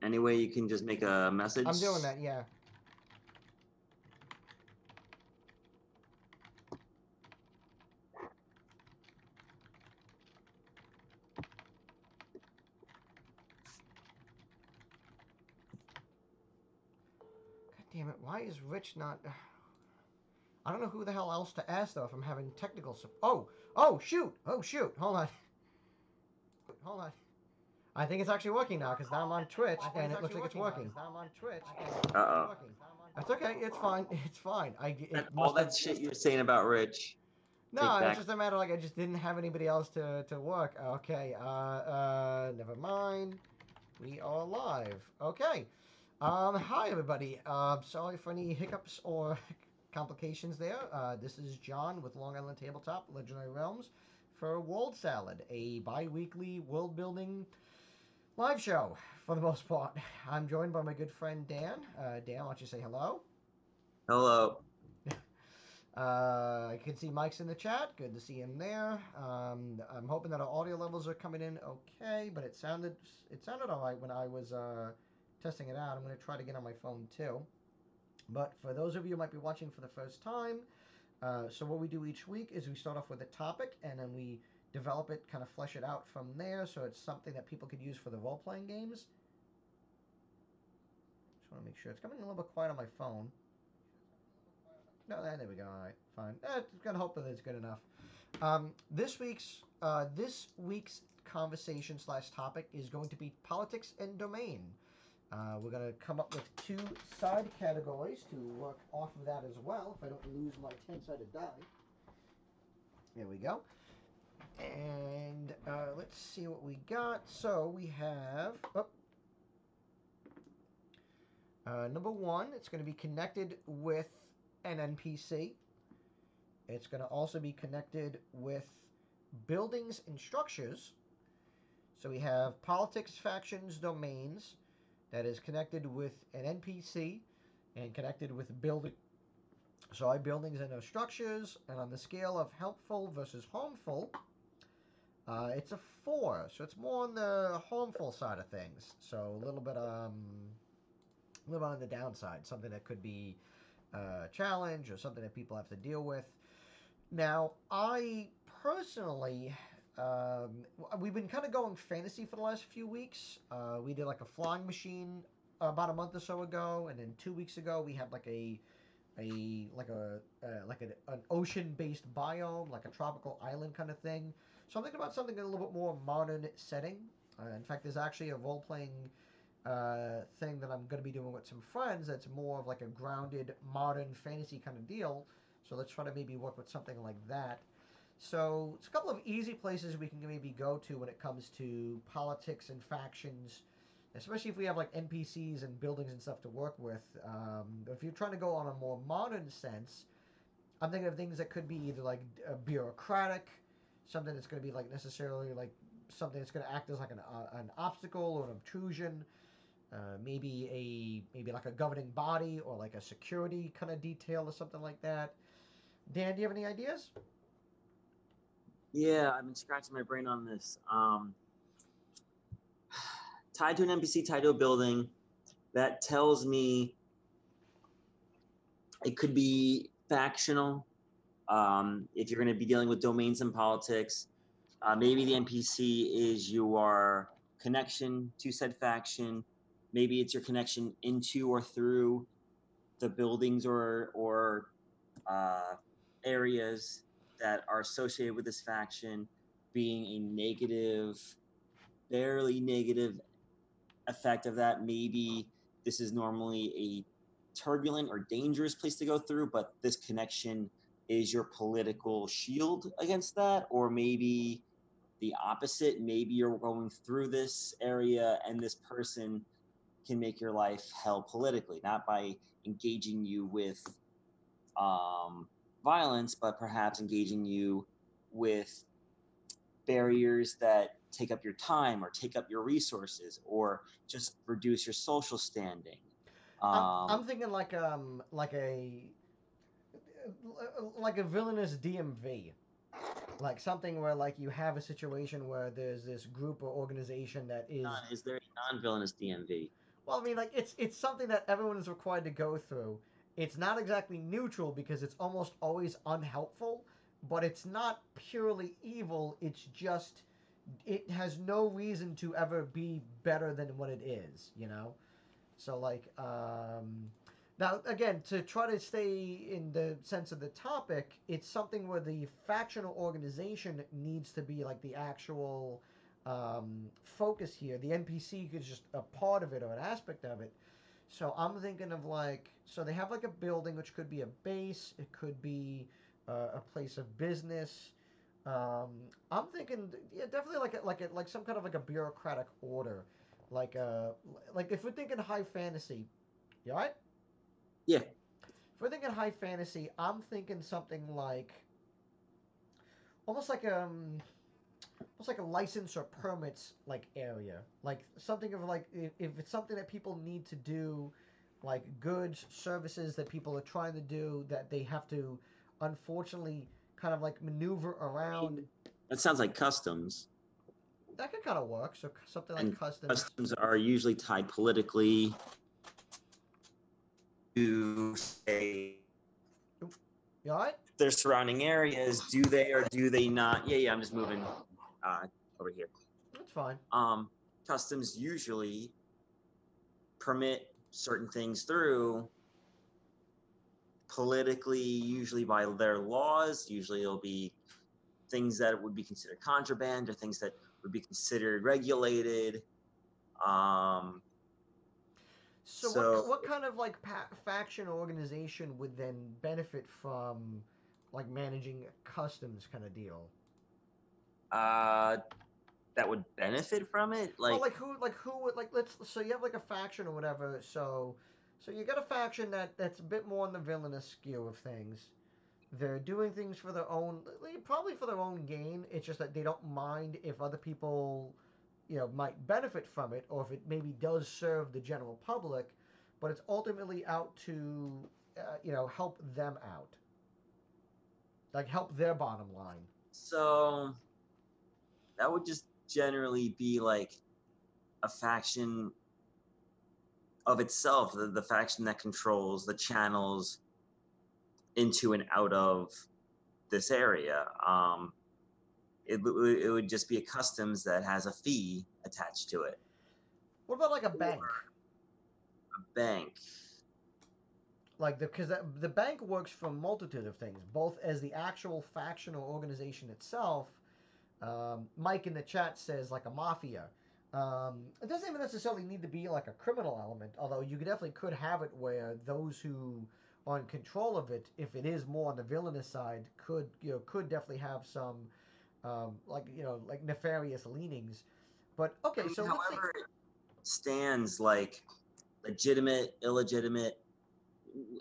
Any way you can just make a message? I'm doing that, yeah. God damn it, why is Rich not... I don't know who the hell else to ask, though, if I'm having technical... Oh, shoot! Oh, shoot! Hold on. Hold on. I think it's actually working now, because now I'm on Twitch, and it looks like it's working. Uh-oh. That's okay, it's fine. It's fine. And It all must that have... shit you're saying about Rich, take No, it's back. just a matter like I just didn't have anybody else to work. Okay, never mind. We are live. Okay. Hi everybody. Sorry for any hiccups or complications there. This is John with Long Island Tabletop, Legendary Realms, for World Salad, a bi-weekly world-building live show for the most part. I'm joined by my good friend Dan. Dan, why don't you say hello? Hello. I can see Mike's in the chat. Good to see him there. I'm hoping that our audio levels are coming in okay, but it sounded all right when I was testing it out. I'm going to try to get on my phone too. But for those of you who might be watching for the first time, so what we do each week is we start off with a topic and then we develop it, kind of flesh it out from there, so it's something that people could use for the role-playing games. Just want to make sure it's coming a little bit quiet on my phone. No, there we go. All right, fine. Just gonna hope that it's good enough. This week's conversation slash topic is going to be politics and domain. We're gonna come up with 2 side categories to work off of that as well. If I don't lose my 10-sided die. There we go. And let's see what we got. So we have number 1. It's going to be connected with an NPC. It's going to also be connected with buildings and structures. So we have politics, factions, domains that is connected with an NPC and connected with building. So I buildings and no structures, and on the scale of helpful versus harmful, it's a 4. So it's more on the harmful side of things. So a little bit on the downside, something that could be challenge or something that people have to deal with. Now, I personally, we've been kind of going fantasy for the last few weeks. We did like a flying machine about a month or so ago, and then 2 weeks ago we had like an ocean-based biome, like a tropical island kind of thing. So I'm thinking about something in a little bit more modern setting. In fact, there's actually a role-playing thing that I'm going to be doing with some friends that's more of like a grounded modern fantasy kind of deal. So let's try to maybe work with something like that. So it's a couple of easy places we can maybe go to when it comes to politics and factions, especially if we have like NPCs and buildings and stuff to work with. If you're trying to go on a more modern sense, I'm thinking of things that could be either like bureaucratic, something that's going to be like necessarily like something that's going to act as like an obstacle or an obtrusion. Maybe like a governing body or like a security kind of detail or something like that. Dan, do you have any ideas? Yeah, I've been scratching my brain on this. Tied to an NPC, tied to a building, that tells me it could be factional. If you're going to be dealing with domains and politics, maybe the NPC is your connection to said faction. Maybe it's your connection into or through the buildings or areas that are associated with this faction being a negative, barely negative effect of that. Maybe this is normally a turbulent or dangerous place to go through, but this connection is your political shield against that. Or maybe the opposite. Maybe you're going through this area and this person can make your life hell politically, not by engaging you with violence, but perhaps engaging you with barriers that take up your time or take up your resources or just reduce your social standing. I'm thinking like a villainous DMV, like something where like you have a situation where there's this group or organization that is Is there a non-villainous DMV? Well, I mean, like it's something that everyone is required to go through. It's not exactly neutral because it's almost always unhelpful, but it's not purely evil. It's just it has no reason to ever be better than what it is, you know? So like now again to try to stay in the sense of the topic, it's something where the factional organization needs to be like the actual focus here. The NPC is just a part of it or an aspect of it. So I'm thinking of like so they have like a building which could be a base, it could be a place of business. I'm thinking, yeah, definitely like some kind of like a bureaucratic order, like like if we're thinking high fantasy, you all right? Yeah. If we're thinking high fantasy, I'm thinking something like almost like almost like a license or permits like area, like something of like if it's something that people need to do, like goods, services that people are trying to do that they have to, unfortunately, kind of like maneuver I around. mean, that sounds like customs. That could kind of work. So something like And customs. customs are usually tied politically to, say, Oop, you all right? their surrounding areas. Do they or do they not? Yeah, yeah, I'm just moving over here. That's fine. Um, Customs usually permit certain things through politically, usually by their laws. Usually it'll be things that would be considered contraband or things that would be considered regulated. Um, So so what kind of like faction or organization would then benefit from like managing customs kind of deal? uh, that would benefit from it. Well, like who would like let's so you have like a faction or whatever. So you got a faction that's a bit more on the villainous skew of things. They're doing things for their own, probably for their own gain. It's just that they don't mind if other people, might benefit from it, or if it maybe does serve the general public, but it's ultimately out to, help them out, like help their bottom line. so that would just generally be like a faction of itself, the faction that controls the channels into and out of this area. It would just be a customs that has a fee attached to it. What about like a Or bank? a bank. Like because the bank works for a multitude of things, both as the actual faction or organization itself. Mike in the chat says like a mafia. It doesn't even necessarily need to be like a criminal element, although you definitely could have it where those who are in control of it, if it is more on the villainous side, could definitely have some like nefarious leanings. But I okay, mean, so let's say however it stands, like legitimate, illegitimate,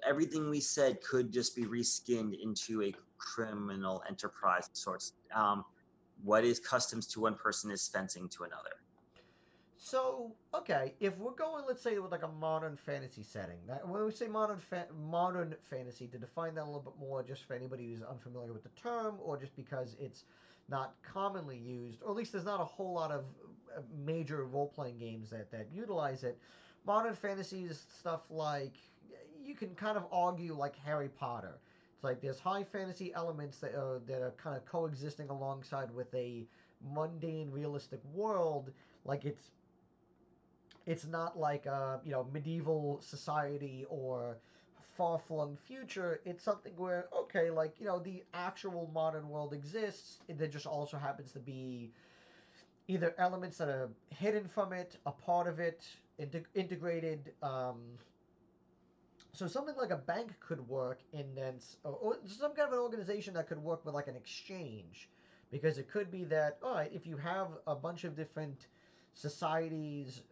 everything we said could just be reskinned into a criminal enterprise of sorts. What is customs to one person is fencing to another. So, okay, if we're going, let's say, with like a modern fantasy setting, when we say modern fantasy, to define that a little bit more, just for anybody who's unfamiliar with the term, or just because it's not commonly used, or at least there's not a whole lot of major role playing games that utilize it. Modern fantasy is stuff like you can kind of argue like Harry Potter. It's like there's high fantasy elements that are kind of coexisting alongside with a mundane, realistic world. Like it's not like a medieval society or far-flung future. It's something where okay, like the actual modern world exists. There just also happens to be either elements that are hidden from it, a part of it, integrated. So something like a bank could work in then, or some kind of an organization that could work with like an exchange, because it could be that all right, if you have a bunch of different societies,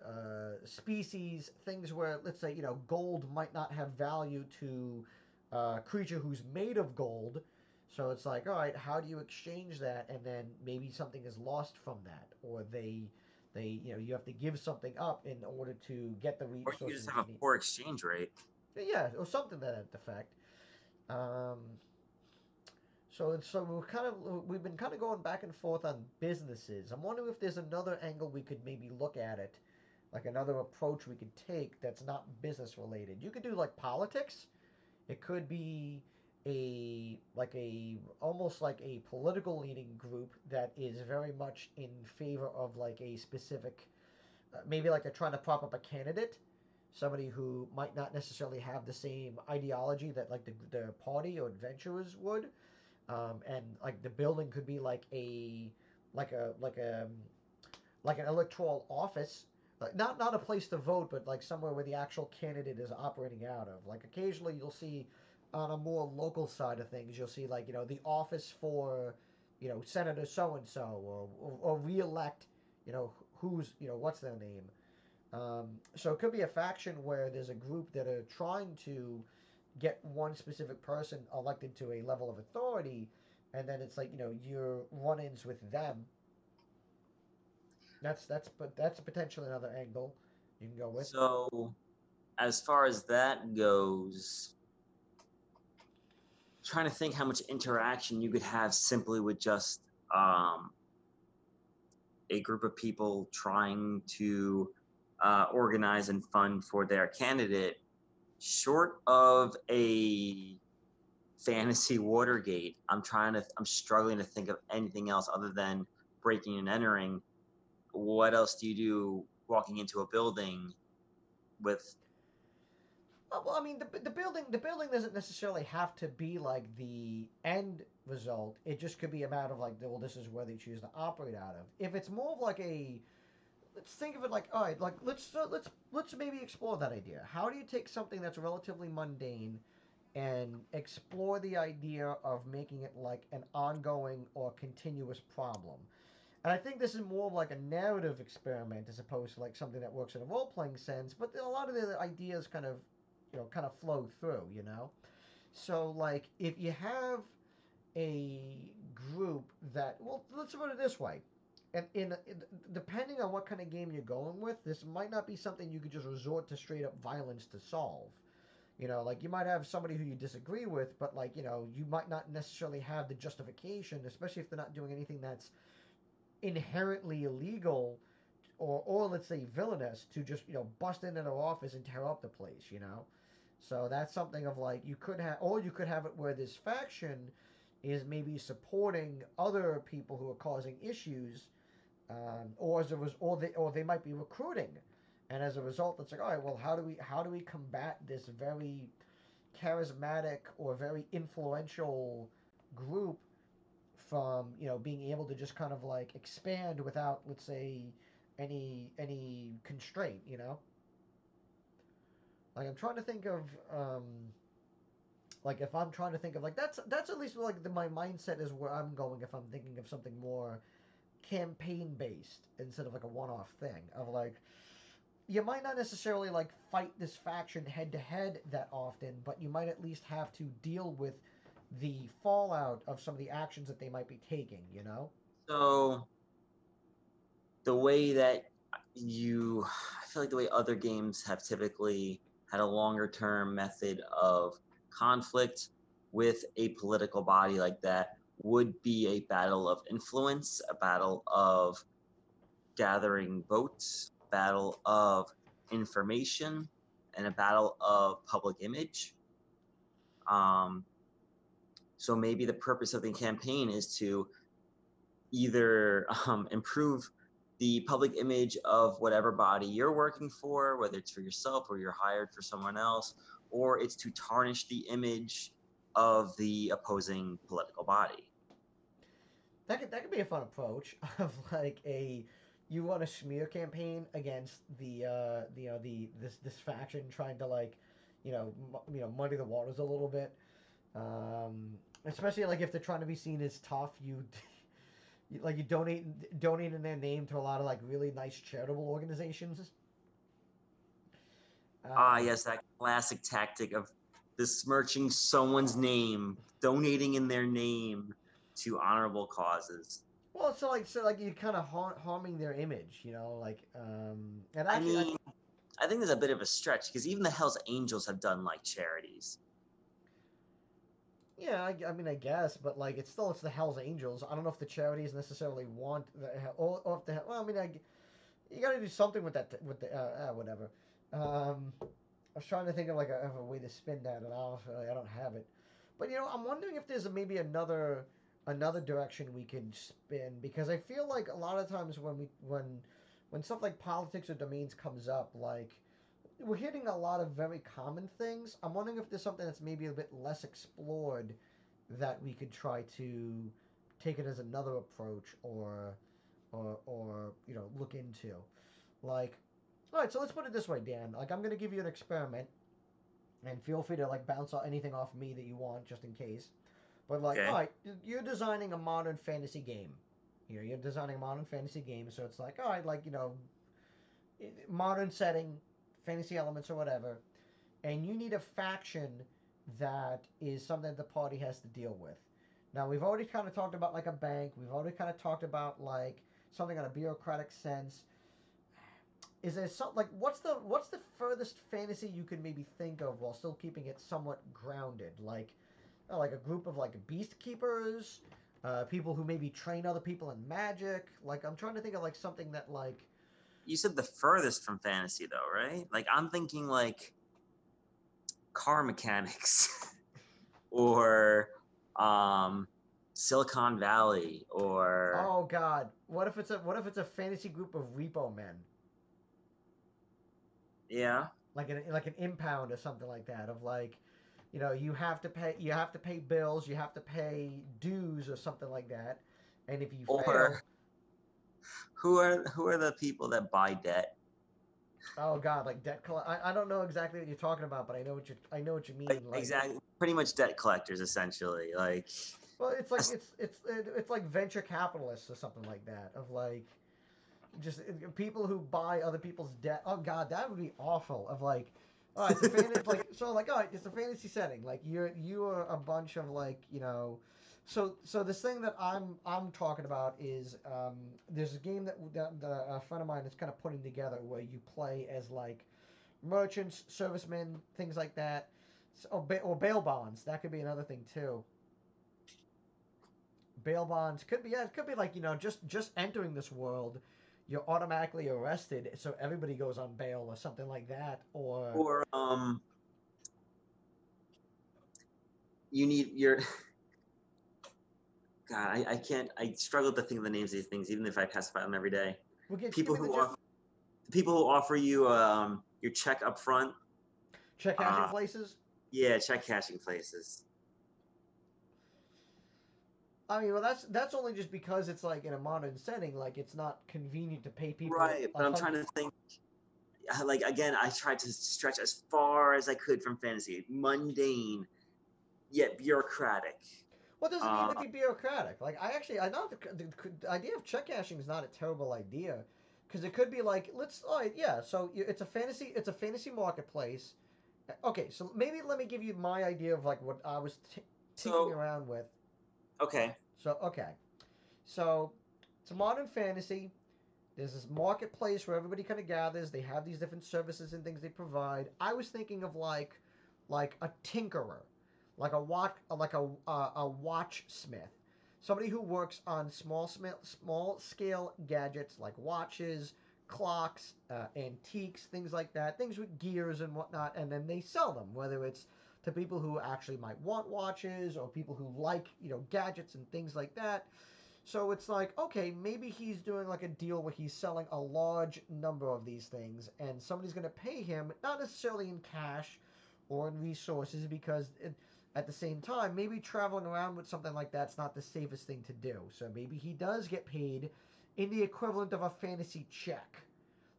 species, things where let's say gold might not have value to a creature who's made of gold, so it's like all right, how do you exchange that, and then maybe something is lost from that, or they you have to give something up in order to get the Or you resources just that have you a need. poor exchange rate. Yeah, or something to that effect. Um, so we've been kind of going back and forth on businesses. I'm wondering if there's another angle we could maybe look at it. like another approach we could take that's not business related. You could do like politics. It could be a like a almost like a political leaning group that is very much in favor of like a specific, maybe like they're trying to prop up a candidate, somebody who might not necessarily have the same ideology that like the party or adventurers would, and like the building could be like a like a like a like an electoral office, like not a place to vote, but like somewhere where the actual candidate is operating out of. Like occasionally you'll see on a more local side of things, you'll see like the office for Senator so and so, or re-elect who's what's their name. So it could be a faction where there's a group that are trying to get one specific person elected to a level of authority, and then it's like your run-ins with them. That's potentially another angle you can go with. So, as far as that goes, trying to think how much interaction you could have simply with just um, a group of people trying to organize and fund for their candidate, short of a fantasy Watergate. I'm struggling to think of anything else other than breaking and entering. What else do you do walking into a building with? Well, I mean, the building doesn't necessarily have to be like the end result. It just could be a matter of like, well, this is where they choose to operate out of. If it's more of like a, let's think of it like, all right, like let's maybe explore that idea. How do you take something that's relatively mundane and explore the idea of making it like an ongoing or continuous problem? And I think this is more of like a narrative experiment as opposed to like something that works in a role playing sense. But a lot of the ideas kind of flow through. So like if you have a group that, well, let's put it this way. And depending on what kind of game you're going with, this might not be something you could just resort to straight up violence to solve. Like you might have somebody who you disagree with, but like you might not necessarily have the justification, especially if they're not doing anything that's inherently illegal, or let's say villainous, to just bust into their office and tear up the place. So that's something of like, you could have, or you could have it where this faction is maybe supporting other people who are causing issues, or as a or they might be recruiting, and as a result, it's like, all right, well, how do we combat this very charismatic or very influential group from being able to just kind of like expand without, let's say, any constraint. Like I'm trying to think of, like if I'm trying to think of like, that's at least like my mindset is where I'm going if I'm thinking of something more campaign based instead of like a one-off thing of like, you might not necessarily like fight this faction head to head that often, but you might at least have to deal with the fallout of some of the actions that they might be taking. So the way that I feel like the way other games have typically had a longer term method of conflict with a political body like that would be a battle of influence, a battle of gathering votes, a battle of information, and a battle of public image. Um, so maybe the purpose of the campaign is to either improve the public image of whatever body you're working for, whether it's for yourself or you're hired for someone else, or it's to tarnish the image of the opposing political body. That could be a fun approach of like a, you run a smear campaign against this faction trying to like muddy the waters a little bit, especially like if they're trying to be seen as tough. You donate in their name to a lot of like really nice charitable organizations. Ah, uh, yes, that classic tactic of besmirching someone's name, donating in their name to honorable causes. well, so like you're kind of harming their image, like, and I actually mean, I think there's a bit of a stretch because even the Hells Angels have done like charities. yeah, I mean, I guess, but like, it's the Hell's Angels. I don't know if the charities necessarily want or if the, well, I mean, you got to do something with that with the whatever. I was trying to think of like of a way to spin that, and honestly, I don't have it. But I'm wondering if there's maybe another direction we could spin, because I feel like a lot of times when stuff like politics or domains comes up, like we're hitting a lot of very common things. I'm wondering if there's something that's maybe a bit less explored that we could try to take it as another approach, or look into. Like, all right, so let's put it this way, Dan. Like, I'm gonna give you an experiment, and feel free to like bounce anything off me that you want, just in case. But like, all Okay. right, you're designing a modern fantasy game. You're designing a modern fantasy game, so it's like, all right, like modern setting, fantasy elements or whatever, and you need a faction that is something that the party has to deal with. Now we've already kind of talked about like a bank. We've already kind of talked about like something on a bureaucratic sense. Is there some like what's the furthest fantasy you could maybe think of while still keeping it somewhat grounded? Like a group of like beast keepers, people who maybe train other people in magic. Like I'm trying to think of like something that like You said the furthest from fantasy though, right? Like I'm thinking like car mechanics or um Silicon Valley or oh god, what if it's a fantasy group of repo men, yeah, like an impound or something like that, of like you have to pay bills, you have to pay dues or something like that, and if you or fail, who are the people that buy debt? oh god, like I don't know exactly what you're talking about, but I know what you Like mean. Like, exactly, pretty much debt collectors essentially. Like well, it's like it's like venture capitalists or something like that, of like just people who buy other people's debt. Oh god, that would be awful. Of like, all right, all right, it's a fantasy setting. Like you are a bunch of like So this thing that I'm talking about is there's a game that a friend of mine is kind of putting together where you play as like merchants, servicemen, things like that. Or bail bonds. That could be another thing too. Bail bonds could be, yeah, it could be like just entering this world, you're automatically arrested, so everybody goes on bail or something like that. Or or you need your God, I can't. I struggle to think of the names of these things, even if I pass by them every day. well, just give People me the who gist. offer people who offer you your check up front. Check cashing Uh, places. yeah, check cashing places. I mean, well, that's only just because it's like in a modern setting, like it's not convenient to pay people Right, a but I'm hundred. trying to think. Like again, I tried to stretch as far as I could from fantasy, mundane yet bureaucratic. What does it need Uh, to be bureaucratic? Like I know the idea of check cashing is not a terrible idea, because it could be like, all right, yeah. So it's a fantasy marketplace. Okay, so maybe let me give you my idea of like what I was tinkering so around with. okay, So okay, so it's a modern fantasy. There's this marketplace where everybody kind of gathers. They have these different services and things they provide. I was thinking of like a tinkerer, like a watchsmith, somebody who works on small scale gadgets like watches, clocks, antiques, things like that, things with gears and whatnot, and then they sell them, whether it's to people who actually might want watches, or people who like gadgets and things like that. So it's like, okay, maybe he's doing like a deal where he's selling a large number of these things, and somebody's going to pay him, not necessarily in cash or in resources, because at the same time, maybe traveling around with something like that's not the safest thing to do. So maybe he does get paid in the equivalent of a fantasy check.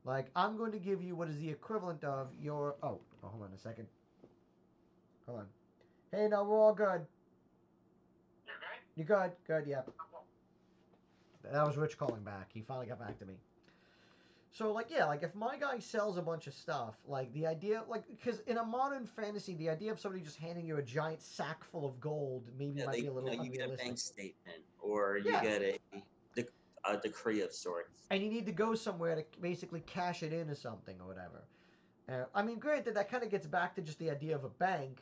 Like, I'm going to give you what is the equivalent of your. Oh, hold on a second. Hold on. Hey, no, we're all good. You're good? Good, yeah. That was Rich calling back. He finally got back to me. So like, yeah, like if my guy sells a bunch of stuff, like the idea, like, because in a modern fantasy, the idea of somebody just handing you a giant sack full of gold maybe yeah, might be a little you get a unrealistic. bank statement or you Yeah, get a decree of sorts and you need to go somewhere to basically cash it in or something or whatever. I mean, granted, that kind of gets back to just the idea of a bank.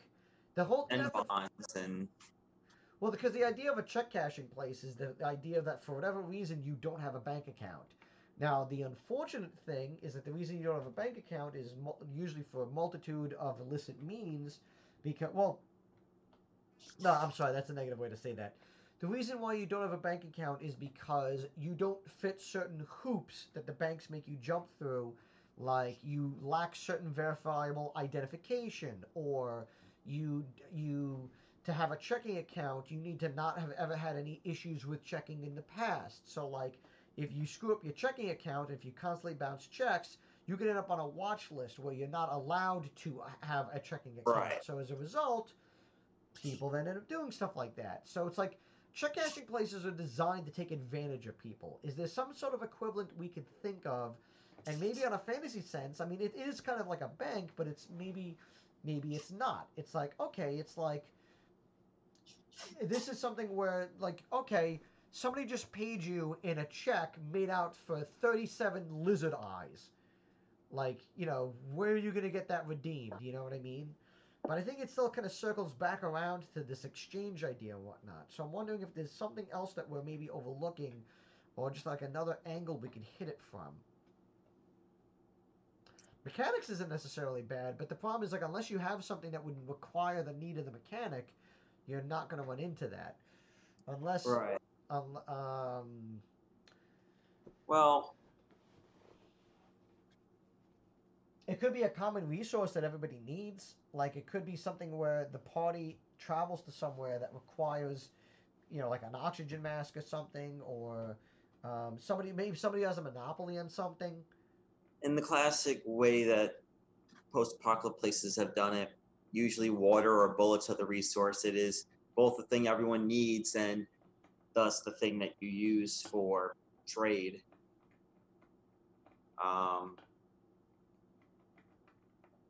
The whole and that's the bonds and Well, because the idea of a check cashing place is the idea that for whatever reason you don't have a bank account. Now, the unfortunate thing is that the reason you don't have a bank account is usually for a multitude of illicit means, because, well, no, I'm sorry, that's a negative way to say that. The reason why you don't have a bank account is because you don't fit certain hoops that the banks make you jump through, like you lack certain verifiable identification, or you to have a checking account, you need to not have ever had any issues with checking in the past. So like if you screw up your checking account, if you constantly bounce checks, you can end up on a watch list where you're not allowed to have a checking account. Right. So as a result, people then end up doing stuff like that. So it's like check cashing places are designed to take advantage of people. Is there some sort of equivalent we could think of? And maybe on a fantasy sense, I mean, it is kind of like a bank, but it's maybe it's not. It's like okay, it's like this is something where like okay, somebody just paid you in a check made out for 37 lizard eyes. Like, where are you going to get that redeemed? You know what I mean? But I think it still kind of circles back around to this exchange idea and whatnot. So I'm wondering if there's something else that we're maybe overlooking, or just like another angle we can hit it from. Mechanics isn't necessarily bad, but the problem is like unless you have something that would require the need of the mechanic, you're not going to run into that. Unless, Right. um, Well, it could be a common resource that everybody needs. Like it could be something where the party travels to somewhere that requires, like an oxygen mask or something, or maybe somebody has a monopoly on something. in the classic way that post-apocalyptic places have done it, usually water or bullets are the resource. It is both the thing everyone needs and thus the thing that you use for trade. Um,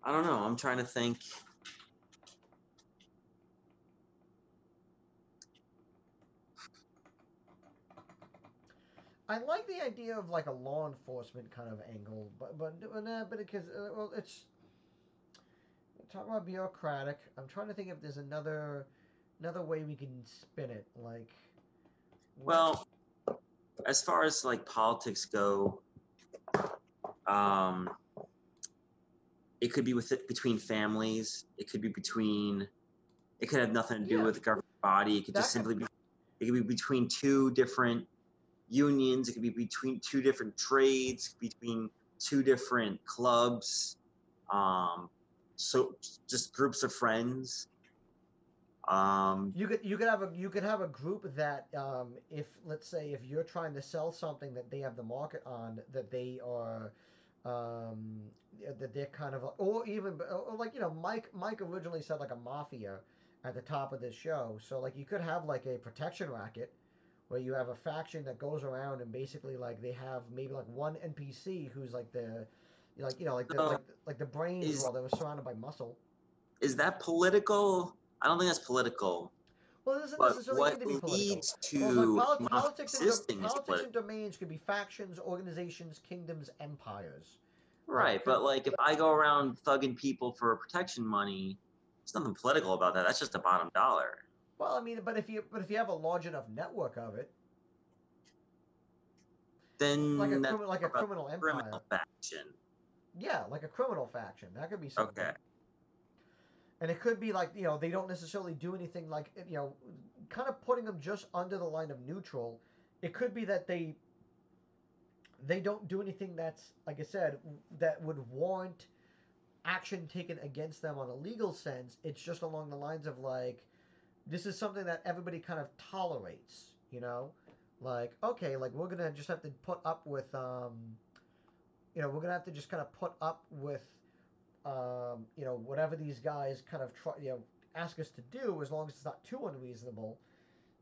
I don't know. I'm trying to think. I like the idea of like a law enforcement kind of angle, but because well, it's talk about bureaucratic. I'm trying to think if there's another way we can spin it. Like what? Well, as far as like politics go, um, it could be between families. It could be between. It could have nothing to do Yeah, with the government body. It could just that could. simply be. It could be between two different unions. It could be between two different trades. Between two different clubs. Um, so just groups of friends. Um, You could have a group that if let's say if you're trying to sell something that they have the market on, that they are um, that they're kind of, or even or like Mike originally said like a mafia at the top of this show. So like you could have like a protection racket where you have a faction that goes around and basically like they have maybe like one NPC who's like the like like the so like the brains is while they were surrounded by muscle. is that political? I don't think that's political. Well, it doesn't But necessarily what need to be political. leads Well, it's like to mafia existing is politics and political. domains could be factions, organizations, kingdoms, empires. Like Right, but like if I go around thugging people for protection money, there's nothing political about that. That's just a bottom dollar. well, I mean, but if you have a large enough network of it, like a Then that's criminal like a more about criminal the criminal empire, faction. yeah, like a criminal faction, that could be Okay. something. And it could be like they don't necessarily do anything like kind of putting them just under the line of neutral. It could be that they don't do anything that's like I said that would warrant action taken against them on a legal sense. It's just along the lines of like this is something that everybody kind of tolerates, like okay, like we're gonna just have to put up with we're gonna have to just kind of put up with whatever these guys kind of try ask us to do as long as it's not too unreasonable.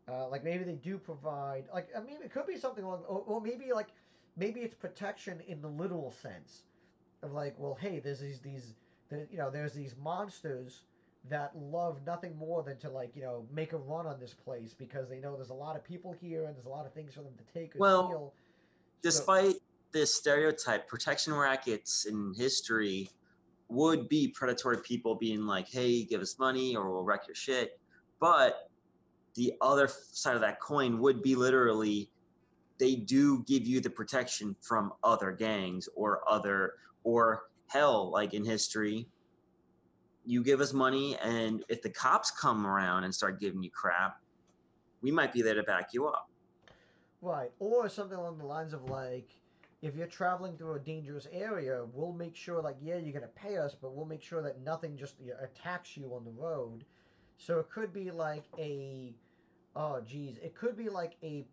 Like maybe they do provide like I mean it could be something along or maybe like maybe it's protection in the literal sense of like, well, hey, there's these monsters that love nothing more than to like make a run on this place because they know there's a lot of people here and there's a lot of things for them to take or Well, steal. So despite this stereotype, protection rackets in history would be predatory people being like, hey, give us money or we'll wreck your shit. But the other side of that coin would be literally they do give you the protection from other gangs or hell, like in history, you give us money, and if the cops come around and start giving you crap, we might be there to back you up. Right. Or something along the lines of like, if you're traveling through a dangerous area, we'll make sure like, yeah, you're gonna pay us, but we'll make sure that nothing just attacks you on the road. So it could be like a, oh geez, it could be like a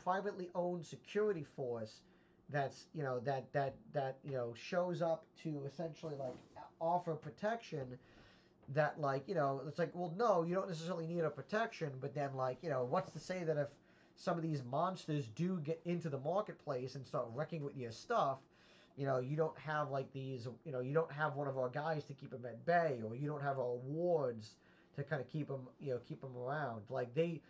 privately owned security force that's shows up to essentially like offer protection that like it's like, well, no, you don't necessarily need a protection, but then like what's to say that if some of these monsters do get into the marketplace and start wrecking with your stuff, you don't have like these, you don't have one of our guys to keep them at bay, or you don't have our wards to kind of keep them around. Like they,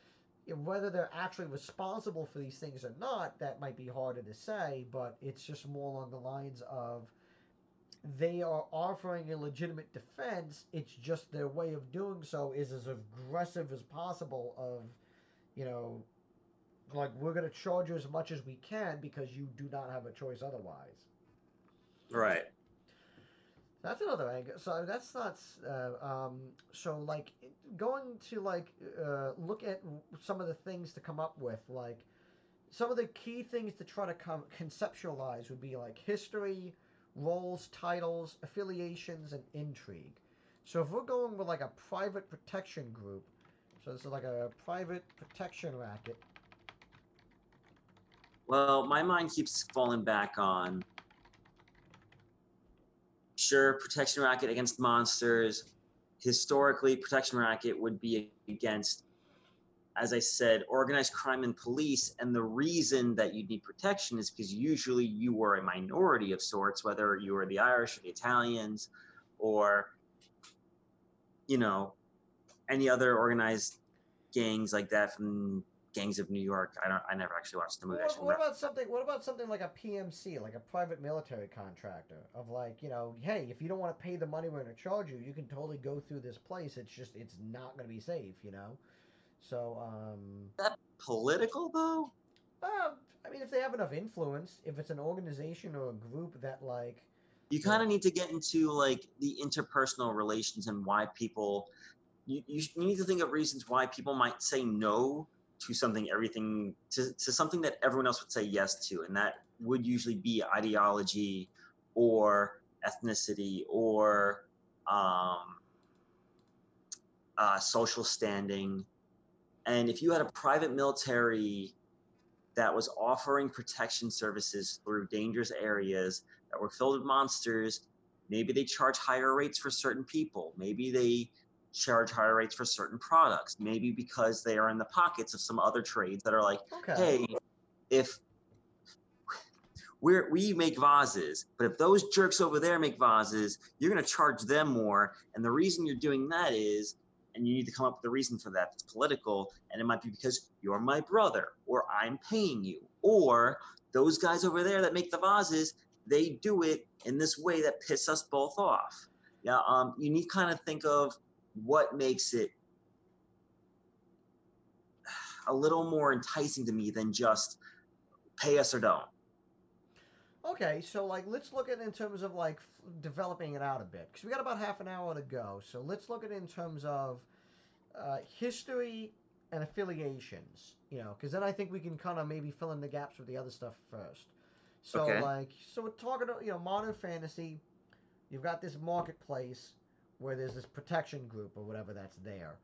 whether they're actually responsible for these things or not, that might be harder to say, but it's just more along the lines of they are offering a legitimate defense. It's just their way of doing so is as aggressive as possible. Of, you know, like, we're going to charge you as much as we can because you do not have a choice otherwise. Right. That's another angle. So that's not. So like going to like look at some of the things to come up with, like some of the key things to try to conceptualize would be like history, roles, titles, affiliations, and intrigue. So if we're going with like a private protection group, so this is like a private protection racket. Well, my mind keeps falling back on, sure, protection racket against monsters. Historically, protection racket would be against, as I said, organized crime and police. And the reason that you need protection is because usually you were a minority of sorts, whether you were the Irish or the Italians or, you know, any other organized gangs like that from Gangs of New York. I never actually watched the movie. What, what about something? What about something like a PMC, like a private military contractor? Of like, hey, if you don't want to pay the money we're going to charge you, you can totally go through this place. It's not going to be safe. So, that political though? uh, I mean, if they have enough influence, if it's an organization or a group that like, You you kind know, of need to get into like the interpersonal relations and why people you need to think of reasons why people might say no to something that everyone else would say yes to, and that would usually be ideology or ethnicity or um, social standing. And if you had a private military that was offering protection services through dangerous areas that were filled with monsters, maybe they charge higher rates for certain people. Maybe they charge higher rates for certain products. Maybe because they are in the pockets of some other trades that are like, okay, hey, if we make vases, but if those jerks over there make vases, you're going to charge them more. And the reason you're doing that is, and you need to come up with a reason for that. It's political, and it might be because you're my brother, or I'm paying you, or those guys over there that make the vases, they do it in this way that piss us both off. Yeah, you need to kind of think of what makes it a little more enticing to me than just pay us or don't. okay. So like, let's look at it in terms of like developing it out a bit, because we got about half an hour to go. So let's look at it in terms of history and affiliations, because then I think we can kind of maybe fill in the gaps with the other stuff first. So Okay. like, so we're talking, modern fantasy. You've got this marketplace where there's this protection group or whatever that's there.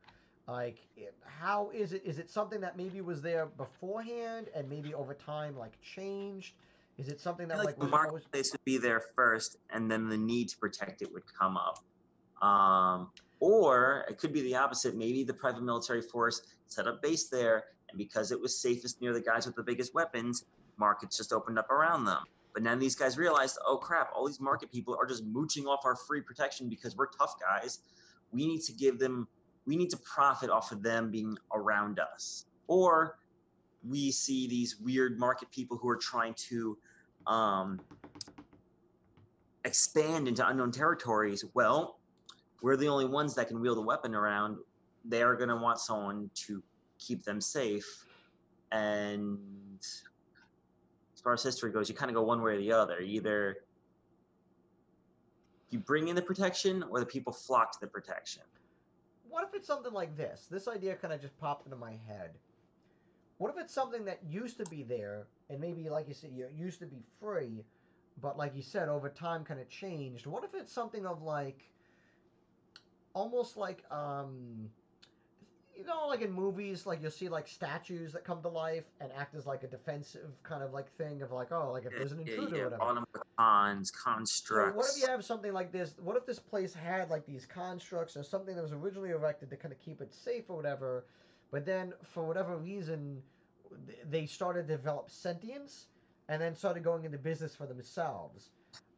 Like, how is it? Is it something that maybe was there beforehand and maybe over time like changed? Is it something I feel that like like the was always marketplace would be there first, and then the need to protect it would come up. Um, or it could be the opposite. Maybe the private military force set up base there, and because it was safest near the guys with the biggest weapons, markets just opened up around them. But then these guys realized, oh crap, all these market people are just mooching off our free protection because we're tough guys. We need to give them, we need to profit off of them being around us. Or we see these weird market people who are trying to um, expand into unknown territories. Well, we're the only ones that can wield a weapon around. They are going to want someone to keep them safe. And as far as history goes, you kind of go one way or the other. Either you bring in the protection or the people flock to the protection. What if it's something like this? This idea kind of just popped into my head. What if it's something that used to be there, and maybe, like you said, it used to be free, but like you said, over time kind of changed? What if it's something of like, almost like, like in movies, like you'll see like statues that come to life and act as like a defensive kind of like thing of like, oh, like if there's an intruder or Yeah, whatever. automatons, So what if constructs. you have something like this? What if this place had like these constructs or something that was originally erected to kind of keep it safe or whatever, but then for whatever reason they started to develop sentience and then started going into business for themselves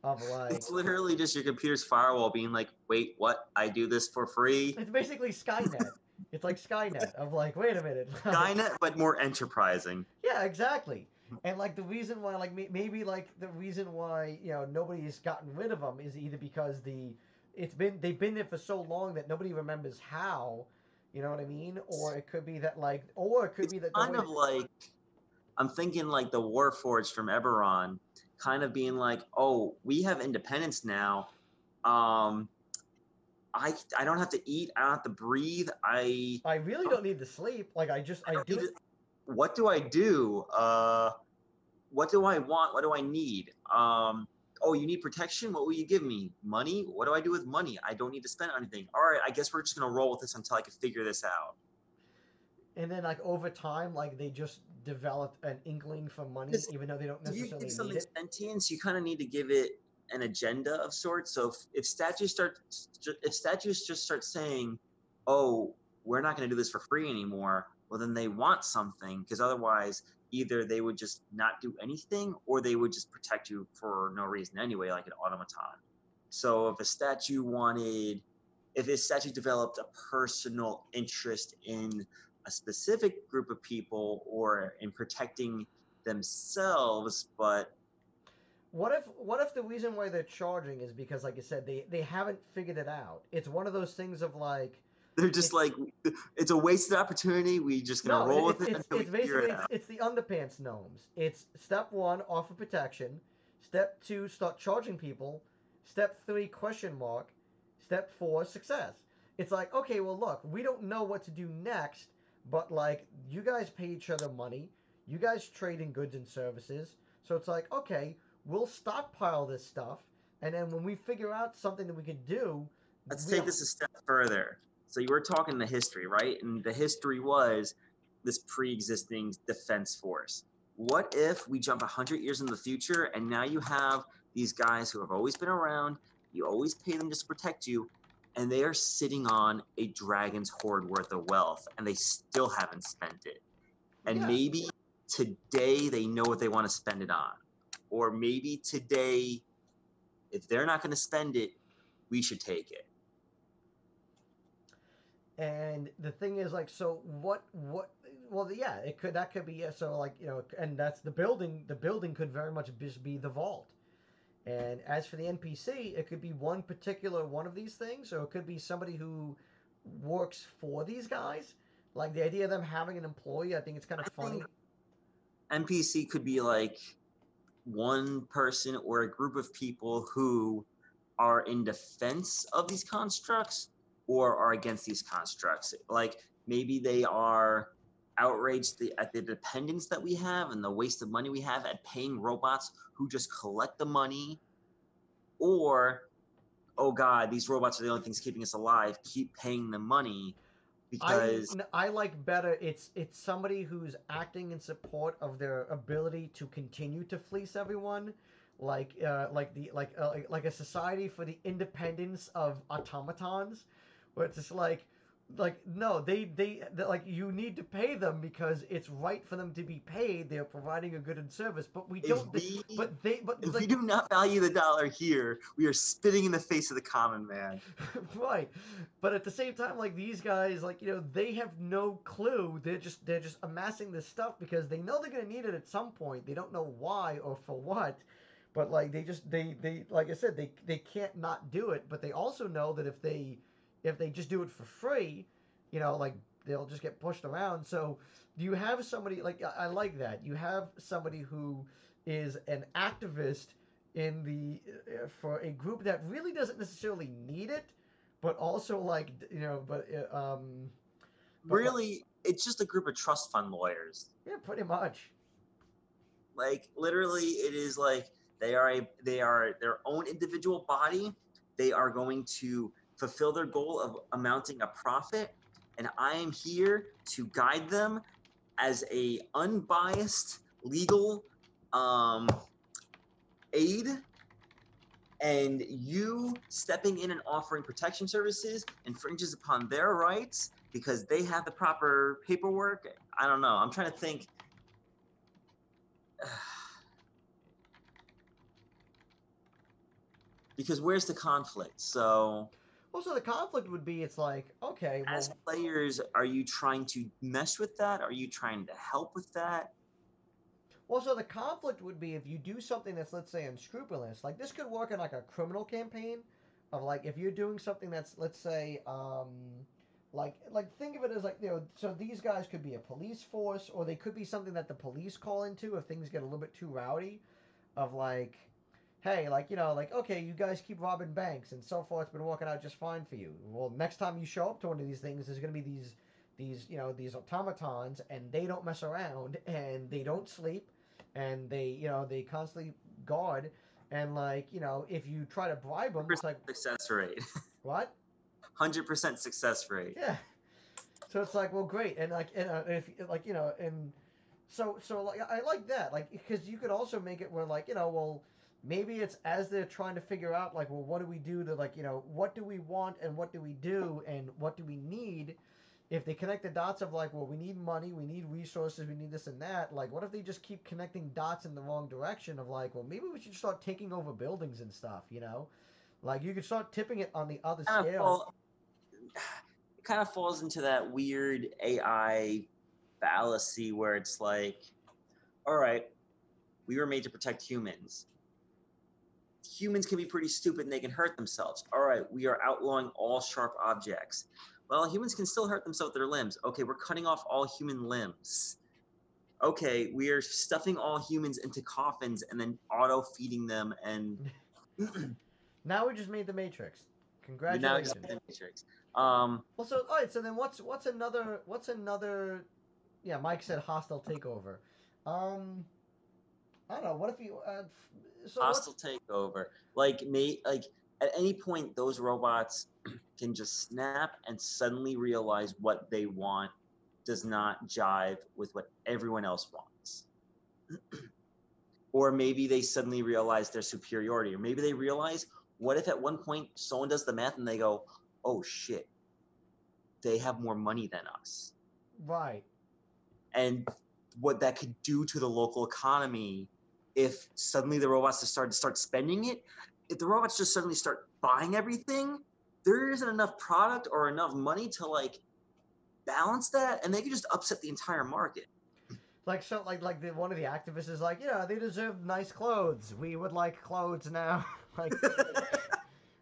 of like It's literally just your computer's firewall being like, wait, what? I do this for free? it's basically Skynet. It's like Skynet of like, wait a minute, like Skynet, but more enterprising. yeah, exactly. And like the reason why, like maybe like the reason why nobody's gotten rid of them is either because they've been there for so long that nobody remembers how, you know what I mean? Or it could be that or it could It's be that the kind way of that like, I'm thinking like the Warforged from Eberron, kind of being like, oh, we have independence now. Um, I don't have to eat. I don't have to breathe. I really don't need to sleep. Like I I don't do need it. to. What do I do? What do I want? What do I need? Oh, you need protection? What will you give me? Money? What do I do with money? I don't need to spend anything. All right, I guess we're just gonna roll with this until I can figure this out. And then like over time, like they just developed an inkling for money, Because even though they don't if you give necessarily need something it. sentience, you kind of need to give it an agenda of sorts. So if statues just start saying, "Oh, we're not going to do this for free anymore," well, then they want something because otherwise, either they would just not do anything, or they would just protect you for no reason anyway, like an automaton. So if a statue developed a personal interest in a specific group of people or in protecting themselves, but What if the reason why they're charging is because, like I said, they haven't figured it out? It's one of those things of like, they're just it's like, it's a wasted opportunity. We just gonna no, roll with it until we it's figure it basically out. it's the underpants gnomes. It's step one, offer protection. Step two, start charging people. Step three, question mark. Step four, success. It's like, okay, well, look, we don't know what to do next, but like, you guys pay each other money. You guys trade in goods and services. So it's like, okay, we'll stockpile this stuff, and then when we figure out something that we can do, Let's take we'll this a step further. So you were talking the history, right? And the history was this pre-existing defense force. What if we jump 100 years in the future and now you have these guys who have always been around, you always pay them just to protect you, and they are sitting on a dragon's hoard worth of wealth and they still haven't spent it. And yeah. maybe today they know what they want to spend it on. Or maybe today, if they're not going to spend it, we should take it. And the thing is, like, so what? Well, yeah, it could that could be yeah, so like and that's the building. The building could very much just be the vault. And as for the NPC, it could be one particular one of these things, or it could be somebody who works for these guys. Like the idea of them having an employee, I think it's kind of I think funny. NPC could be like one person or a group of people who are in defense of these constructs or are against these constructs. Like maybe they are outraged at the dependence that we have and the waste of money we have at paying robots who just collect the money, or oh god, these robots are the only things keeping us alive, keep paying them money because I like better. It's somebody who's acting in support of their ability to continue to fleece everyone, like a society for the independence of automatons, where it's just like no, like you need to pay them because it's right for them to be paid. They're providing a good and service, but we if don't. we But if we like do not value the dollar here, we are spitting in the face of the common man. right, but at the same time, like these guys, like they have no clue. They're just amassing this stuff because they know they're gonna need it at some point. They don't know why or for what, but like they like I said, they can't not do it. But they also know that if they just do it for free, like they'll just get pushed around. So you have somebody like I like that. You have somebody who is an activist in the for a group that really doesn't necessarily need it, but also like but like Really, it's just a group of trust fund lawyers. yeah, pretty much. Like literally, it is like they are their own individual body. They are going to fulfill their goal of amounting a profit, and I am here to guide them as a unbiased legal um, aid. And you stepping in and offering protection services infringes upon their rights because they have the proper paperwork. I don't know. I'm trying to think. Because where's the conflict? So Also, the conflict would be it's like okay, as well, players, are you trying to mesh with that? Are you trying to help with that? also the conflict would be if you do something that's let's say unscrupulous. Like this could work in like a criminal campaign, of like if you're doing something that's let's say like think of it as like so these guys could be a police force or they could be something that the police call into if things get a little bit too rowdy of like hey like like okay you guys keep robbing banks and so far it's been working out just fine for you. Well, next time you show up to one of these things there's going to be these automatons and they don't mess around and they don't sleep and they constantly guard and like if you try to bribe them it's 100% like success rate. what. 100% success rate. Yeah. So it's like, well, great, and like, and if like and so like I like that, like because you could also make it where like well, maybe it's as they're trying to figure out like, well, what do we do to like what do we want and what do we do and what do we need. If they connect the dots of like, well, we need money, we need resources, we need this and that. Like, what if they just keep connecting dots in the wrong direction of like, well, maybe we should start taking over buildings and stuff, Like you could start tipping it on the other Kind of scale. fall, it kind of falls into that weird AI fallacy where it's like, all right, we were made to protect humans. Humans can be pretty stupid and they can hurt themselves. All right, we are outlawing all sharp objects. Well, humans can still hurt themselves with their limbs. Okay, we're cutting off all human limbs. Okay, we are stuffing all humans into coffins and then auto feeding them, and Now we just made the Matrix. we now just Congratulations. the Matrix. Um, Well, so all right. So then, what's another? Yeah, Mike said hostile takeover. Um, I don't know. What if you? So what's Hostile takeover. Like at any point, those robots can just snap and suddenly realize what they want does not jive with what everyone else wants. Or maybe they suddenly realize their superiority, or maybe they realize, what if at one point someone does the math and they go, oh shit, they have more money than us, right? and what that could do to the local economy if suddenly the robots just start spending it. If the robots just suddenly start buying everything, there isn't enough product or enough money to like balance that, and they could just upset the entire market. Like so, one of the activists is like, yeah, they deserve nice clothes. We would like clothes now. like,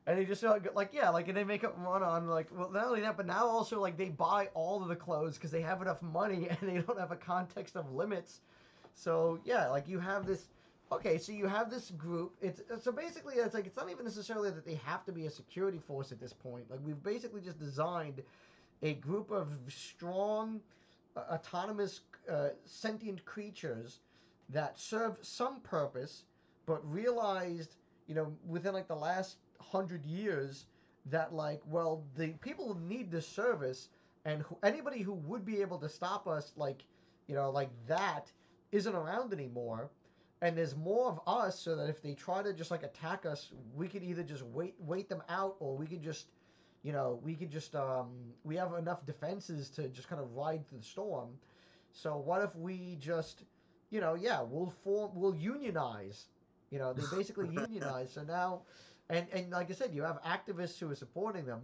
and they just like yeah, like and they make up one on like well not only that, but now also like they buy all of the clothes because they have enough money and they don't have a context of limits. So yeah, like you have this. Okay, so you have this group. It's so basically it's like it's not even necessarily that they have to be a security force at this point. Like we've basically just designed a group of strong, autonomous, sentient creatures that serve some purpose, but realized, within like the last 100 years that like, well, the people need this service, and anybody who would be able to stop us, like, like that, isn't around anymore. And there's more of us, so that if they try to just like attack us, we could either just wait them out, or we could just we have enough defenses to just kind of ride through the storm. So what if we just yeah, we'll unionize. They basically unionize. So now and like I said, you have activists who are supporting them,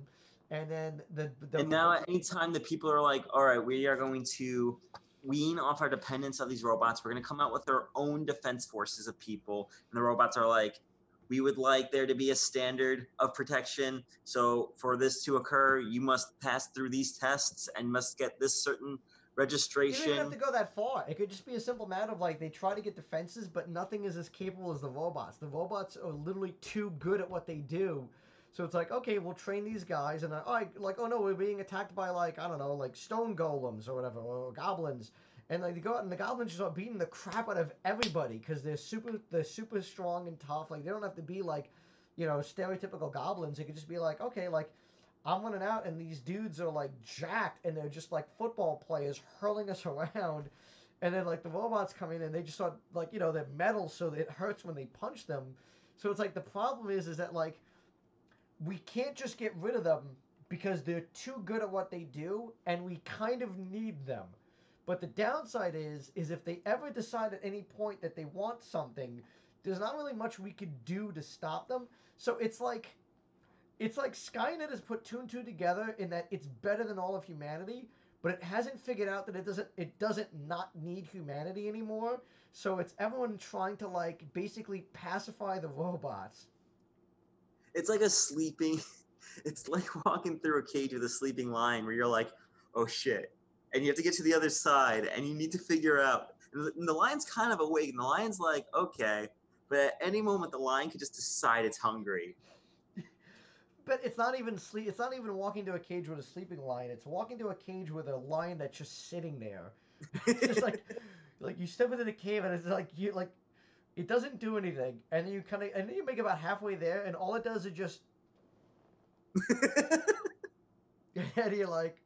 and then the And now, at any time that people are like, all right, we are going to wean off our dependence of these robots, we're going to come out with our own defense forces of people. And the robots are like, We would like there to be a standard of protection. So for this to occur, you must pass through these tests and must get this certain You don't even have registration. to go that far. It could just be a simple matter of like they try to get defenses, but nothing is as capable as the robots. The robots are literally too good at what they do. So it's like, okay, we'll train these guys, and like, oh no, we're being attacked by like I don't know, like stone golems or whatever, or goblins, and like they go out and the goblins just start beating the crap out of everybody because they're super strong and tough. Like they don't have to be like, stereotypical goblins. It could just be like, okay, like I'm running out, and these dudes are like jacked, and they're just like football players hurling us around. And then like the robots come in, and they just start like they're metal, so it hurts when they punch them. So it's like the problem is that like we can't just get rid of them because they're too good at what they do, and we kind of need them. But the downside is if they ever decide at any point that they want something, there's not really much we could do to stop them. So it's like Skynet has put two and two together in that it's better than all of humanity, but it hasn't figured out that it doesn't not need humanity anymore. So it's everyone trying to like basically pacify the robots. It's like a sleeping, it's like walking through a cage with a sleeping lion where you're like, oh shit. And you have to get to the other side and you need to figure out. And the lion's kind of awake and the lion's like, okay. But at any moment, the lion could just decide it's hungry. But it's not even sleep. It's not even walking to a cage with a sleeping lion. It's walking to a cage with a lion that's just sitting there. It's just like you step into the cave and it's like you like it doesn't do anything, and then you make about halfway there, and all it does is just and you're like,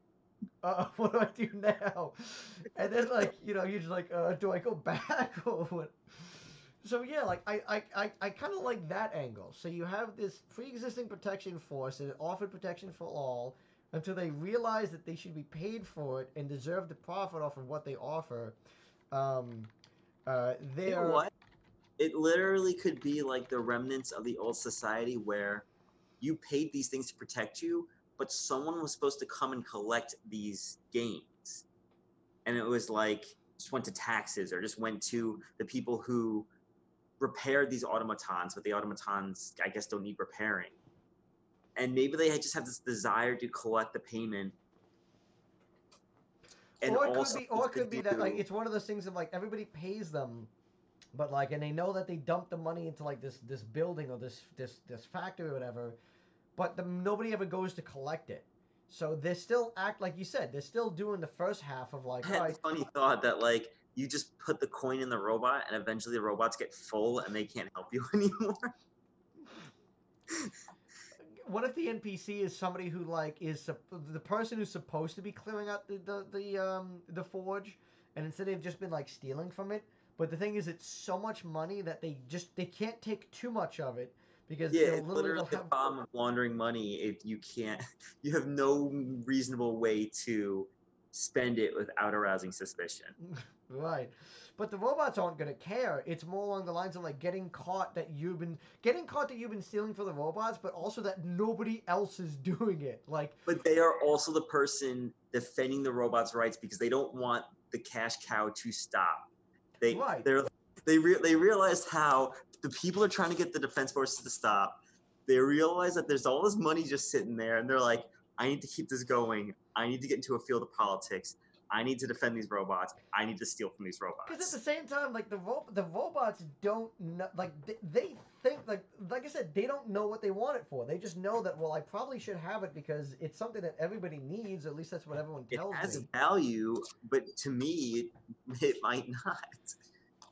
what do I do now? And then like you're just like, do I go back or what? So yeah, like I kind of like that angle. So you have this pre-existing protection force that offered protection for all until they realize that they should be paid for it and deserve the profit off of what they offer. Um, You know they're what? It literally could be like the remnants of the old society where you paid these things to protect you, but someone was supposed to come and collect these gains. And it was like just went to taxes or just went to the people who repaired these automatons, but the automatons, I guess, don't need repairing. And maybe they just have this desire to collect the payment. And or it could also be or it's it to could be that like do, it's one of those things of like everybody pays them, but like and they know that they dumped the money into like this building or this factory or whatever, but nobody ever goes to collect it. So they still act like you said. They're still doing the first half of like, I all had the right, funny thought that like you just put the coin in the robot and eventually the robots get full and they can't help you anymore. what if the NPC is somebody who like is the person who's supposed to be clearing out the forge, and instead they've just been like stealing from it. But the thing is, it's so much money that they can't take too much of it because Yeah, they'll it's literally literally they'll the have problem of laundering money if you can't, you have no reasonable way to spend it without arousing suspicion. right. But the robots aren't gonna care. It's more along the lines of like getting caught that you've been stealing for the robots, but also that nobody else is doing it. Like But they are also the person defending the robots' rights because they don't want the cash cow to stop. They right. they're they realized how the people are trying to get the defense forces to stop. They realize that there's all this money just sitting there, and they're like, I need to keep this going. I need to get into a field of politics. I need to defend these robots. I need to steal from these Because at the robots. same time, like the robots don't know, like they think like I said, they don't know what they want it for. They just know that well, I probably should have it because it's something that everybody needs. Or at least that's what everyone It tells has me. value, but to me, it might not.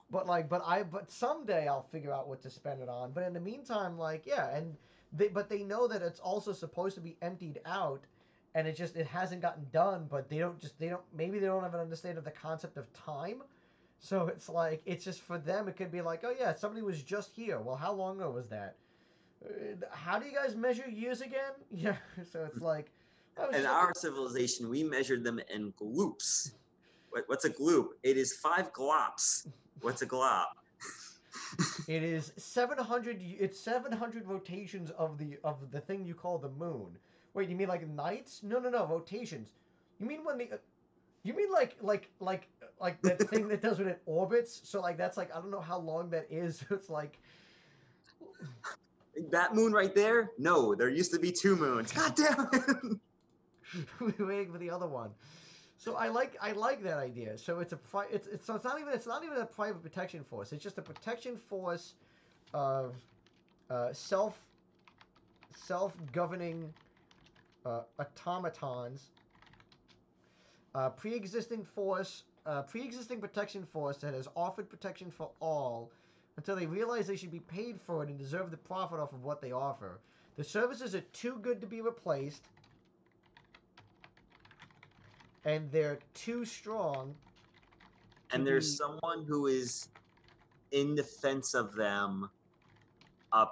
But someday I'll figure out what to spend it on. But in the meantime, like yeah, and they know that it's also supposed to be emptied out, and it hasn't gotten done. But they don't maybe they don't have an understanding of the concept of time. So it's like it's just for them. It could be like, oh yeah, somebody was just here. Well, how long ago was that? How do you guys measure years again? Yeah. So it's like I was In just our civilization, we measured them in gloops. What's a gloop? It is 5 glops. What's a glop? it is 700. It's 700 rotations of the thing you call the moon. Wait, you mean like nights? No, no, no, rotations. You mean when the you mean like that thing that does when it orbits? So like that's like I don't know how long that is. It's like That moon right there? No, there used to be two moons. God damn it! We're waiting for the other one. So I like that idea. So it's not even a private protection force. It's just a protection force of self governing automatons, pre-existing protection force that has offered protection for all until they realize they should be paid for it and deserve the profit off of what they offer. The services are too good to be replaced, and they're too strong to And there's be. someone who is in defense of them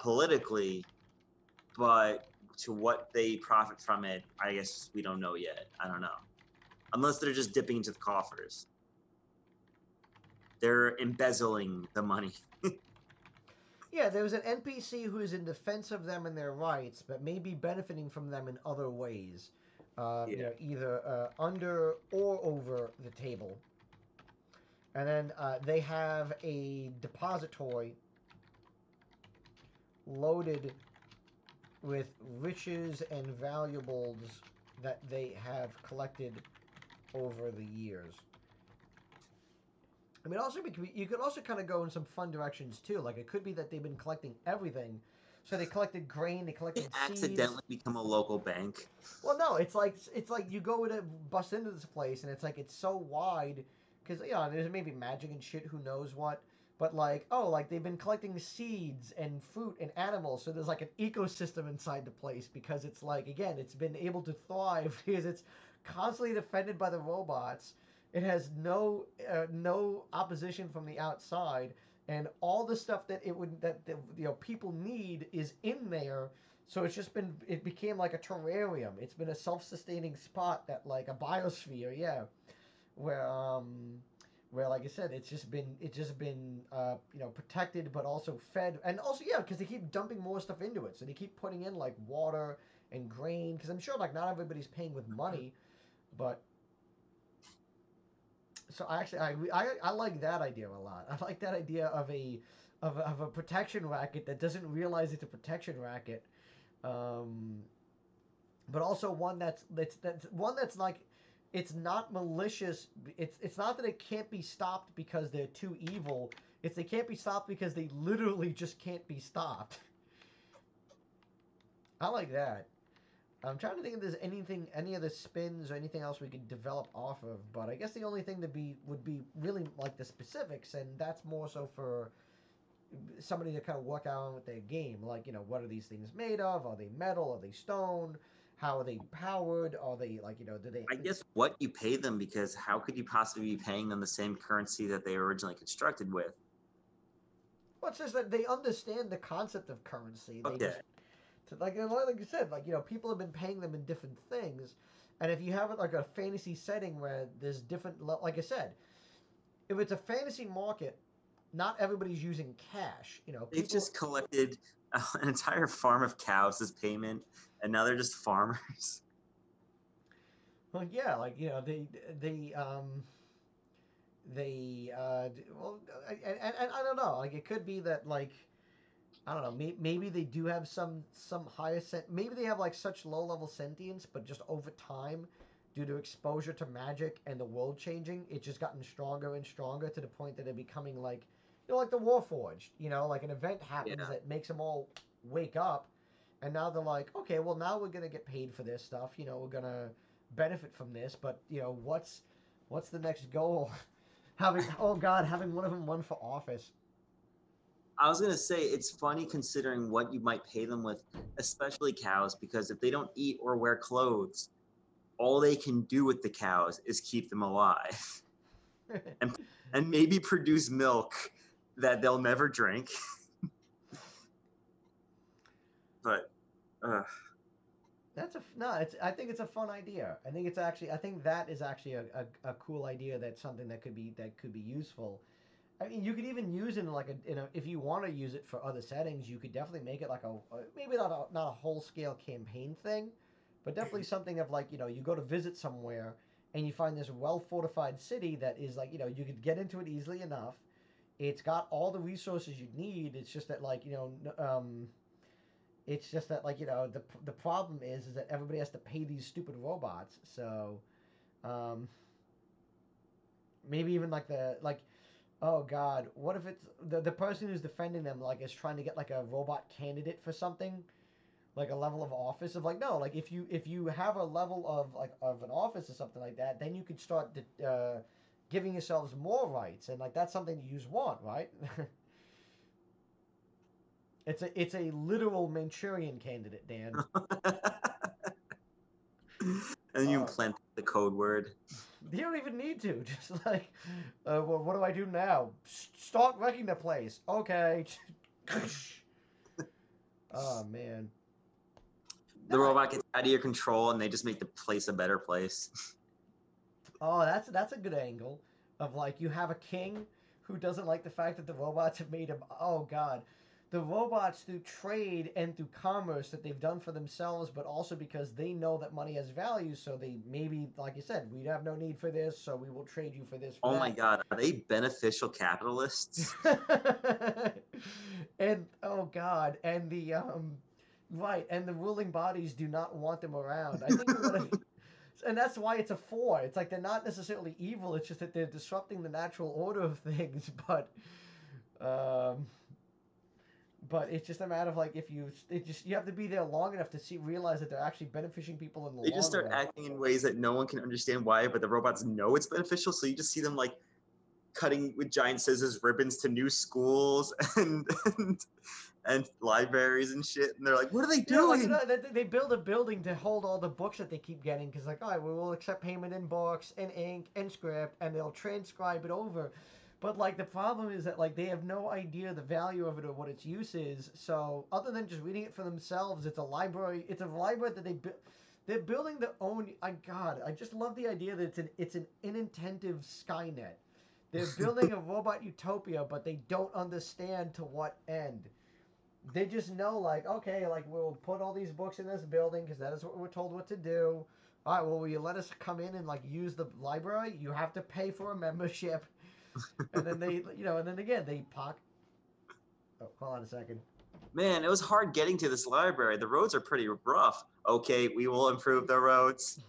politically, but to what they profit from it, I guess we don't know yet. I don't know. Unless they're just dipping into the coffers. They're embezzling the money. Yeah, there's an NPC who is in defense of them and their rights, but may be benefiting from them in other ways. Yeah. Either under or over the table. And then they have a depository loaded with riches and valuables that they have collected over the years. I mean, also you could also kind of go in some fun directions too. Like it could be that they've been collecting everything, so they collected grain, they They collected seeds. accidentally become a local bank. Well, no, it's like you go to bust into this place, and it's like it's so wide because there's maybe magic and shit, who knows what. But like, oh, like they've been collecting seeds and fruit and animals, so there's like an ecosystem inside the place because it's like again, it's been able to thrive because it's constantly defended by the robots. It has no opposition from the outside, and all the stuff that it would that the, people need is in there, so it became like a terrarium. It's been a self-sustaining spot that like a biosphere, yeah, where where like I said, it's just been protected but also fed, and also yeah, because they keep dumping more stuff into it, so they keep putting in like water and grain because I'm sure like not everybody's paying with money, but so I like that idea a lot. I like that idea of a protection racket that doesn't realize it's a protection racket. Um, but also one that's like it's not malicious. It's not that it can't be stopped because they're too evil. It's they can't be stopped because they literally just can't be stopped. I like that. I'm trying to think if there's any other spins or anything else we could develop off of, but I guess the only thing to be would be really like the specifics, and that's more so for somebody to kind of work out with their game. Like, what are these things made of? Are they metal? Are they stone? How are they powered? Are they like, do they? I guess what you pay them, because how could you possibly be paying them the same currency that they were originally constructed with? Well, it's just that they understand the concept of currency. They Okay. just like you said, like people have been paying them in different things, and if you have it like a fantasy setting where there's different, like I said, if it's a fantasy market, not everybody's using cash. They've People. just collected an entire farm of cows as payment, and now they're just farmers. Well, yeah, like well, and I don't know. Like it could be that like I don't know. Maybe they do have some higher maybe they have like such low level sentience, but just over time, due to exposure to magic and the world changing, it's just gotten stronger and stronger to the point that they're becoming like, like the Warforged. Like an event happens Yeah. that makes them all wake up, and now they're like, okay, well now we're gonna get paid for this stuff. We're gonna benefit from this, but what's the next goal? Having one of them run for office. I was gonna say it's funny considering what you might pay them with, especially cows, because if they don't eat or wear clothes, all they can do with the cows is keep them alive and and maybe produce milk that they'll never drink. But That's a no. It's I think it's a fun idea. I think that is actually a cool idea. That's something that could be useful. I mean, you could even use it in like if you want to use it for other settings, you could definitely make it like maybe not a whole scale campaign thing, but definitely something of like you go to visit somewhere and you find this well fortified city that is like you could get into it easily enough. it's got all the resources you need. It's just that like it's just that like the problem is that everybody has to pay these stupid robots. So um, maybe even like the like oh god, what if it's the person who's defending them like is trying to get like a robot candidate for something like a level of office of like no like if you have a level of like of an office or something like that, then you could start giving yourselves more rights, and like that's something you want, right? It's a literal Manchurian candidate, Dan. And you uh, implant the code word. you don't even need to. Just like, well, what do I do now? Start wrecking the place. Okay. Oh man. The Nah. robot gets out of your control, and they just make the place a better place. Oh, that's a good angle of like you have a king who doesn't like the fact that the robots have made him. Oh God, the robots through trade and through commerce that they've done for themselves, but also because they know that money has value, so they maybe, like you said, we have no need for this, so we will trade you for this for Oh my that. God, are they beneficial capitalists? And oh God, and the right, and the ruling bodies do not want them around. I think we want to and that's why it's a four. It's like they're not necessarily evil. It's just that they're disrupting the natural order of things. Um, but it's just a matter of like if you have to be there long enough to realize that they're actually benefiting people in the They just long start run. acting in ways that no one can understand why, but the robots know it's beneficial. So you just see them like cutting with giant scissors ribbons to new schools and libraries and shit. And they're like, "What are they Yeah, like doing?" they build a building to hold all the books that they keep getting because like, all right, we will accept payment in books and ink and script, and they'll transcribe it over. But like the problem is that like they have no idea the value of it or what its use is. So other than just reading it for themselves, it's a library. It's a library that they're building their own. God, I just love the idea that it's an inattentive Skynet. They're building a robot utopia, but they don't understand to what end. They just know like okay like we'll put all these books in this building because that is what we're told what to do. All right, well, will you let us come in and like use the library? You have to pay for a membership. And then they and then again they pock. Oh, hold on a second. Man, it was hard getting to this library. The roads are pretty rough. Okay, we will improve the roads.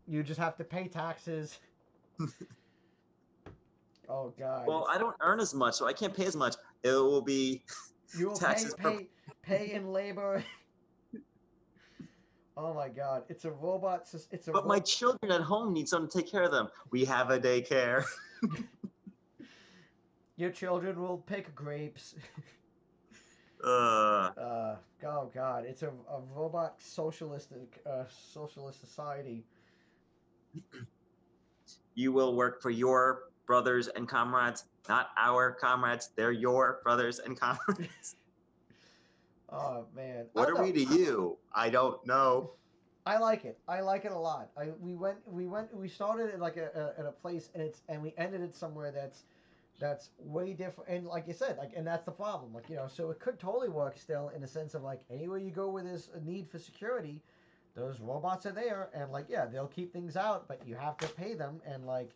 You just have to pay taxes. Oh God, Well, it's I don't earn as much, so I can't pay as much. It will be you will pay taxes per. pay pay in labor. Oh my God, it's a robot. It's a But my children at home need someone to take care of them. We have a daycare. Your children will pick grapes. Uh, Oh God, it's a robot socialist society. you will work for your brothers and comrades, not our comrades. They're your brothers and comrades. Oh man, I What don't are know. we to you? I don't know. I like it. I like it a lot. We started at like at a place, and we ended it somewhere that's way different. And like you said, like, and that's the problem. Like so it could totally work still in the sense of like anywhere you go where there's a need for security, those robots are there, and like yeah, they'll keep things out, but you have to pay them, and like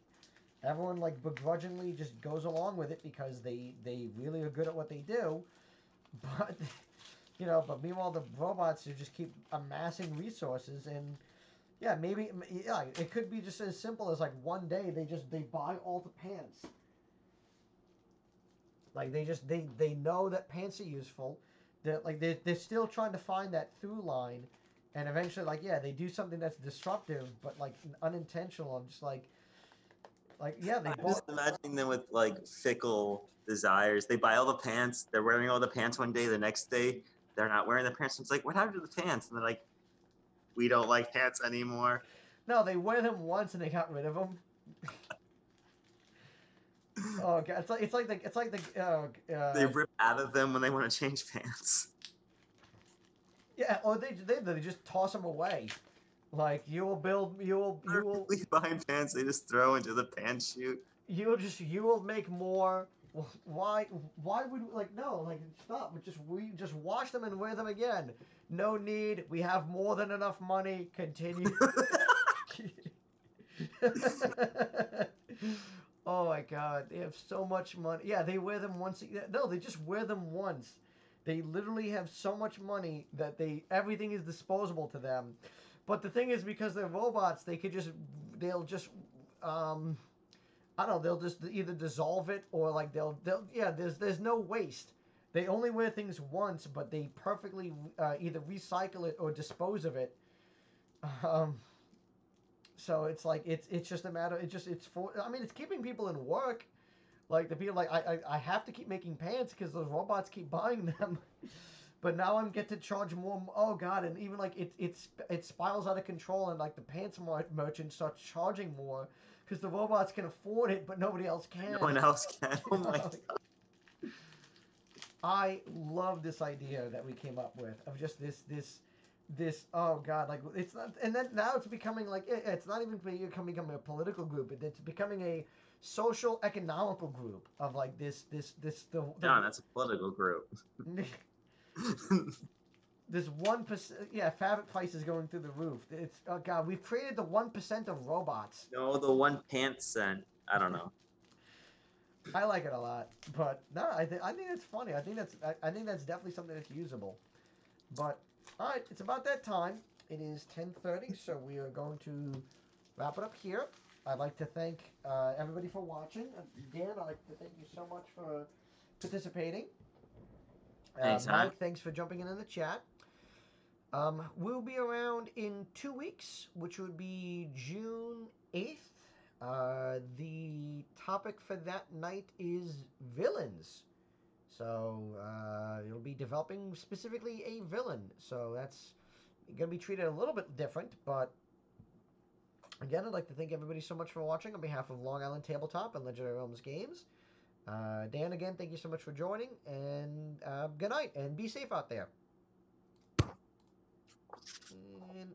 everyone like begrudgingly just goes along with it because they really are good at what they do, but but meanwhile the robots just keep amassing resources, and yeah, maybe yeah, it could be just as simple as like one day they buy all the pants. Like they know that pants are useful. They're still trying to find that through line, and eventually like yeah they do something that's disruptive but like unintentional. I'm just like yeah they I'm bought. just imagining them with like fickle desires. They buy all the pants. They're wearing all the pants one day. The next day, they're not wearing the pants. It's like, what happened to the pants? And they're like, we don't like pants anymore. No, they wear them once and they got rid of them. Oh god, They rip out of them when they want to change pants. yeah, or they just toss them away. Like you will Perfectly fine pants they just throw into the pants chute. you will make more. Why would like no like stop? We just wash them and wear them again. No need. We have more than enough money. Continue. Oh my god, they have so much money. Yeah, they wear them once. No, they just wear them once. They literally have so much money that everything is disposable to them. But the thing is, because they're robots, they'll just um I don't know, they'll just either dissolve it or like they'll yeah. There's no waste. They only wear things once, but they perfectly either recycle it or dispose of it. Um, so it's like it's just a matter. It's for. I mean, it's keeping people in work. Like the people like I have to keep making pants because those robots keep buying them. But now I'm get to charge more. Oh god, and even like it spirals out of control, and like the pants merchant starts charging more because the robots can afford it, but nobody else No can. one else can. Oh my god. I love this idea that we came up with of just this. Oh god, like it's not, and then now it's becoming like it's not even becoming a political group. It's becoming a social economical group of like this the John, that's a political group. this 1%. Yeah, fabric price is going through the roof. It's oh god, we've created the 1% of robots. No, the one pants cent. I don't know. I like it a lot, but no, I think it's funny. I think that's definitely something that's usable. But all right, it's about that time. It is 10:30, so we are going to wrap it up here. I'd like to thank everybody for watching. Dan, I'd like to thank you so much for participating. Anytime. Mike, thanks for jumping in the chat. We'll be around in 2 weeks, which would be June 8th. The topic for that night is villains. So you'll be developing specifically a villain. So that's going to be treated a little bit different. But again, I'd like to thank everybody so much for watching on behalf of Long Island Tabletop and Legendary Realms Games. Dan, again, thank you so much for joining. And good night. And be safe out there. And